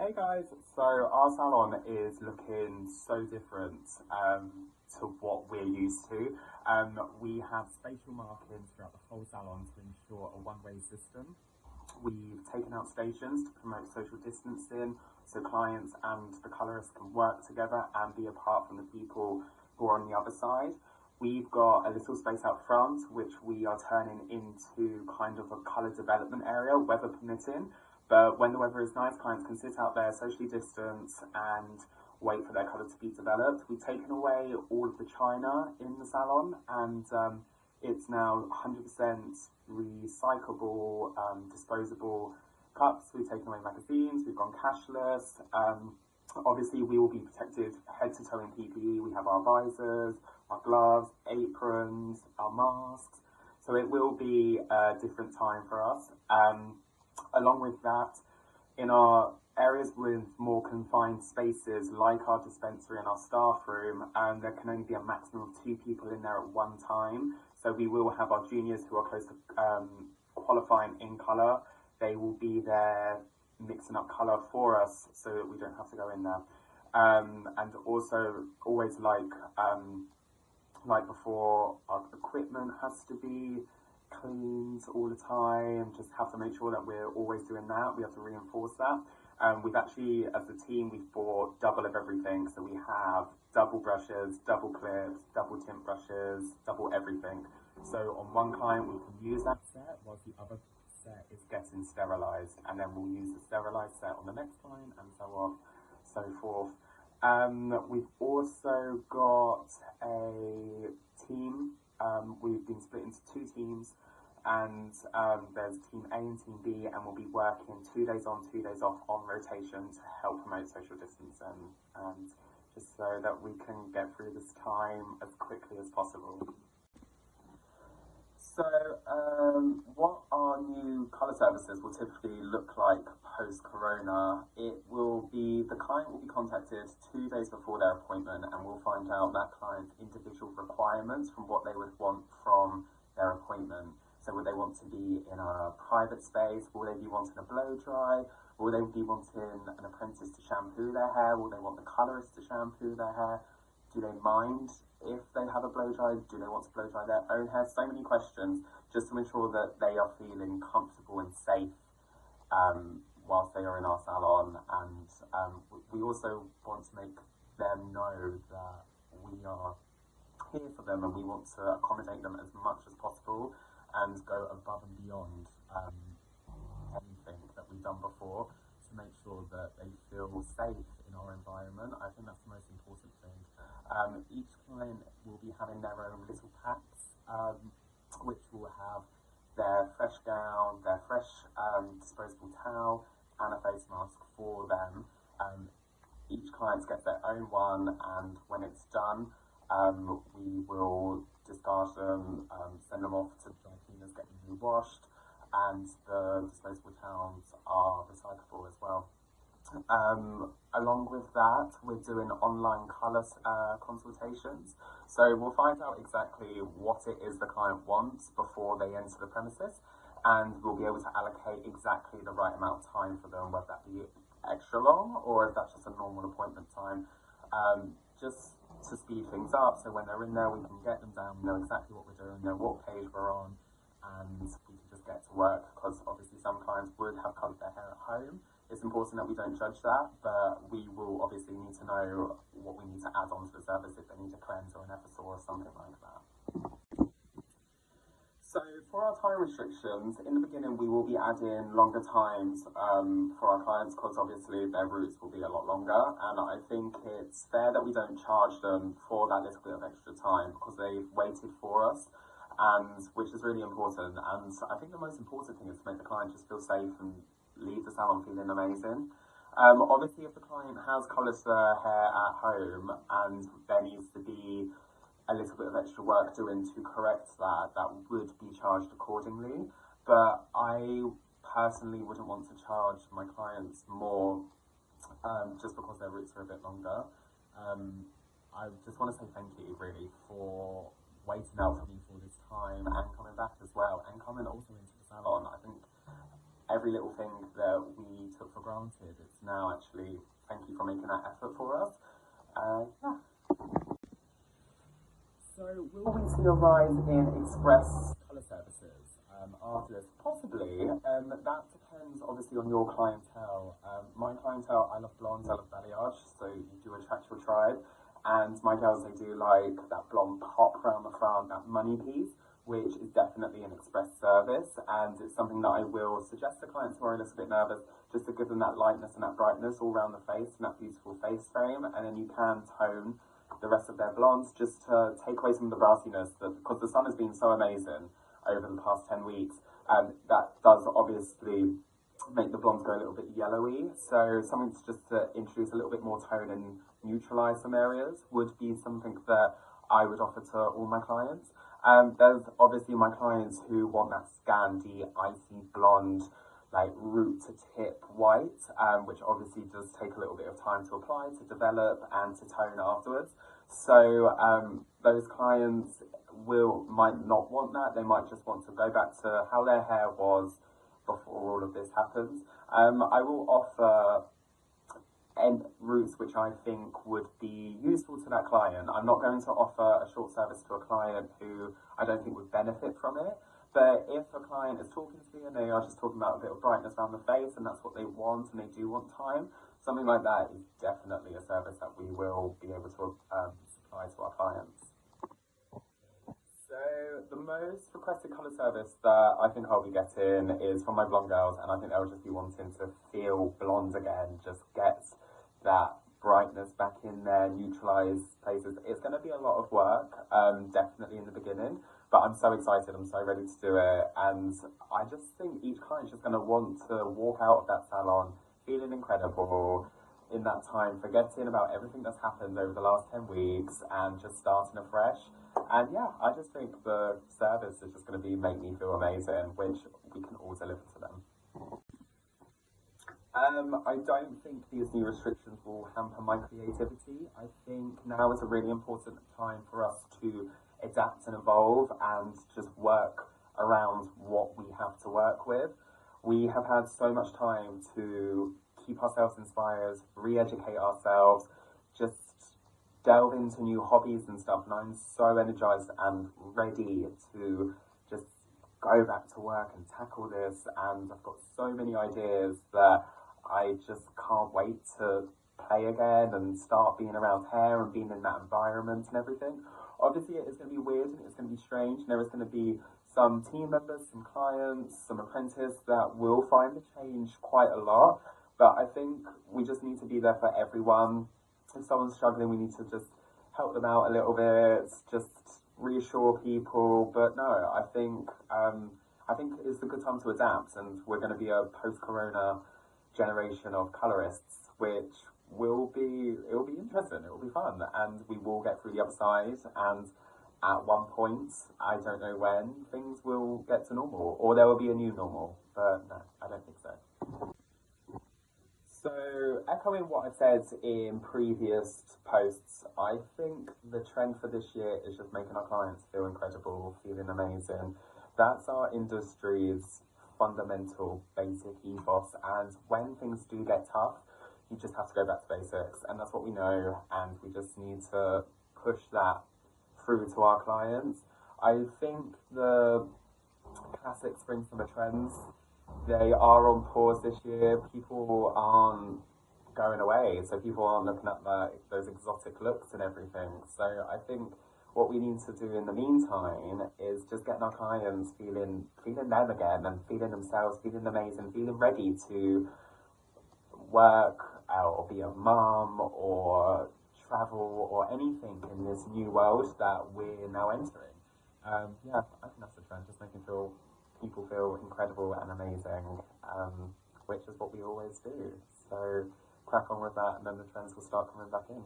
Hey guys, so our salon is looking so different to what we're used to. We have spatial markings throughout the whole salon to ensure a one-way system. We've taken out stations to promote social distancing so clients and the colourists can work together and be apart from the people who are on the other side. We've got a little space out front which we are turning into kind of a colour development area, weather permitting. But when the weather is nice, clients can sit out there, socially distance, and wait for their colour to be developed. We've taken away all of the china in the salon, and it's now 100% recyclable, disposable cups. We've taken away magazines, we've gone cashless. Obviously, we will be protected head to toe in PPE. We have our visors, our gloves, aprons, our masks. So it will be a different time for us. Along with that, in our areas with more confined spaces, like our dispensary and our staff room, there can only be a maximum of 2 people in there at one time. So we will have our juniors who are close to qualifying in colour. They will be there mixing up colour for us so that we don't have to go in there. And also, always like before, our equipment has to be cleaned all the time, just have to make sure that we're always doing that. We have to reinforce that. We've actually, as a team, we've bought double of everything. So we have double brushes, double clips, double tint brushes, double everything. So on one client, we can use that set whilst the other set is getting sterilised. And then we'll use the sterilised set on the next client and so on, so forth. We've also got a team. We've been split into 2 teams, and there's Team A and Team B, and we'll be working 2 days on, 2 days off on rotation to help promote social distancing, and just so that we can get through this time as quickly as possible. So, what our new colour services will typically look like post-corona, it will be, the client will be contacted 2 days before their appointment, and we'll find out that client's individual requirements from what they would want from their appointment. So would they want to be in a private space? Will they be wanting a blow dry? Will they be wanting an apprentice to shampoo their hair? Will they want the colourist to shampoo their hair? Do they mind if they have a blow dry? Do they want to blow dry their own hair? So many questions, just to ensure that they are feeling comfortable and safe whilst they are in our salon. And we also want to make them know that we are here for them and we want to accommodate them as much as possible and go above and beyond anything that we've done before to make sure that they feel safe in our environment. I think that's the most important thing. Each client will be having their own little packs, which will have their fresh gown, their fresh disposable towel, and a face mask for them. Each client gets their own one, and when it's done, we will discard them, send them off to dry cleaners, get them re-washed, and the disposable towels are recyclable as well. Along with that, we're doing online colour consultations. So we'll find out exactly what it is the client wants before they enter the premises, and we'll be able to allocate exactly the right amount of time for them, whether that be extra long or if that's just a normal appointment time, just to speed things up. So when they're in there, we can get them down, know exactly what we're doing, know what page we're on, and we can just get to work, because obviously some clients would have coloured their hair at home. It's important that we don't judge that, but we will obviously need to know what we need to add on to the service if they need a cleanse or an episode or something like that. So for our time restrictions, in the beginning we will be adding longer times for our clients, because obviously their routes will be a lot longer, and I think it's fair that we don't charge them for that little bit of extra time because they've waited for us, and which is really important. And I think the most important thing is to make the client just feel safe and leave the salon feeling amazing. Obviously, if the client has coloured their hair at home and there needs to be a little bit of extra work doing to correct that, that would be charged accordingly. But I personally wouldn't want to charge my clients more just because their routes are a bit longer. I just want to say thank you, really, for waiting out for me for this time and coming back as well, and coming also into the salon. I think every little thing that we took for granted. It's now actually, thank you for making that effort for us. Yeah. So will we see a rise in express colour services after this? Possibly. That depends obviously on your clientele. My clientele, I love blondes, I love balayage, so you do attract your tribe. And my girls, they do like that blonde pop around the front, that money piece, which is definitely an express service. And it's something that I will suggest to clients who are a little bit nervous, just to give them that lightness and that brightness all around the face and that beautiful face frame. And then you can tone the rest of their blondes just to take away some of the brassiness, because the sun has been so amazing over the past 10 weeks. That does obviously make the blondes go a little bit yellowy. So something just to introduce a little bit more tone and neutralize some areas would be something that I would offer to all my clients. There's obviously my clients who want that Scandi, icy blonde, like root to tip white, which obviously does take a little bit of time to apply, to develop, and to tone afterwards. So those clients might not want that. They might just want to go back to how their hair was before all of this happens. I will offer end roots which I think would be useful to that client. I'm not going to offer a short service to a client who I don't think would benefit from it. But if a client is talking to me and they are just talking about a bit of brightness around the face and that's what they want and they do want time, something like that is definitely a service that we will be able to supply to our clients. So the most requested colour service that I think I'll be getting is from my blonde girls, and I think they'll just be wanting to feel blonde again, just get that brightness back in there, neutralise places. It's going to be a lot of work, definitely in the beginning. But I'm so excited, I'm so ready to do it, and I just think each client's just going to want to walk out of that salon feeling incredible in that time, forgetting about everything that's happened over the last 10 weeks and just starting afresh. And yeah, I just think the service is just going to make me feel amazing, which we can all deliver to them. I don't think these new restrictions will hamper my creativity. I think now is a really important time for us to adapt and evolve and just work around what we have to work with. We have had so much time to keep ourselves inspired, re-educate ourselves, just delve into new hobbies and stuff, and I'm so energized and ready to just go back to work and tackle this, and I've got so many ideas that I just can't wait to play again and start being around hair and being in that environment and everything. Obviously, it is going to be weird and it's going to be strange, and there is going to be some team members, some clients, some apprentices that will find the change quite a lot, but I think we just need to be there for everyone. If someone's struggling, we need to just help them out a little bit, just reassure people. But no, I think it's a good time to adapt, and we're going to be a post-corona generation of colorists, which it'll be interesting, it will be fun, and we will get through the other side, and at one point, I don't know when, things will get to normal, or there will be a new normal, but no, I don't think so. So, echoing what I've said in previous posts, I think the trend for this year is just making our clients feel incredible, feeling amazing. That's our industry's fundamental, basic ethos, and when things do get tough, you just have to go back to basics, and that's what we know, and we just need to push that through to our clients. I think the classic spring summer trends, they are on pause this year. People aren't going away, so people aren't looking at those exotic looks and everything. So I think what we need to do in the meantime is just getting our clients feeling them again, and feeling themselves, feeling amazing, feeling ready to work or be a mum or travel or anything in this new world that we're now entering. Yeah, I think that's the trend, just making people feel incredible and amazing, which is what we always do. So crack on with that, and then the trends will start coming back in.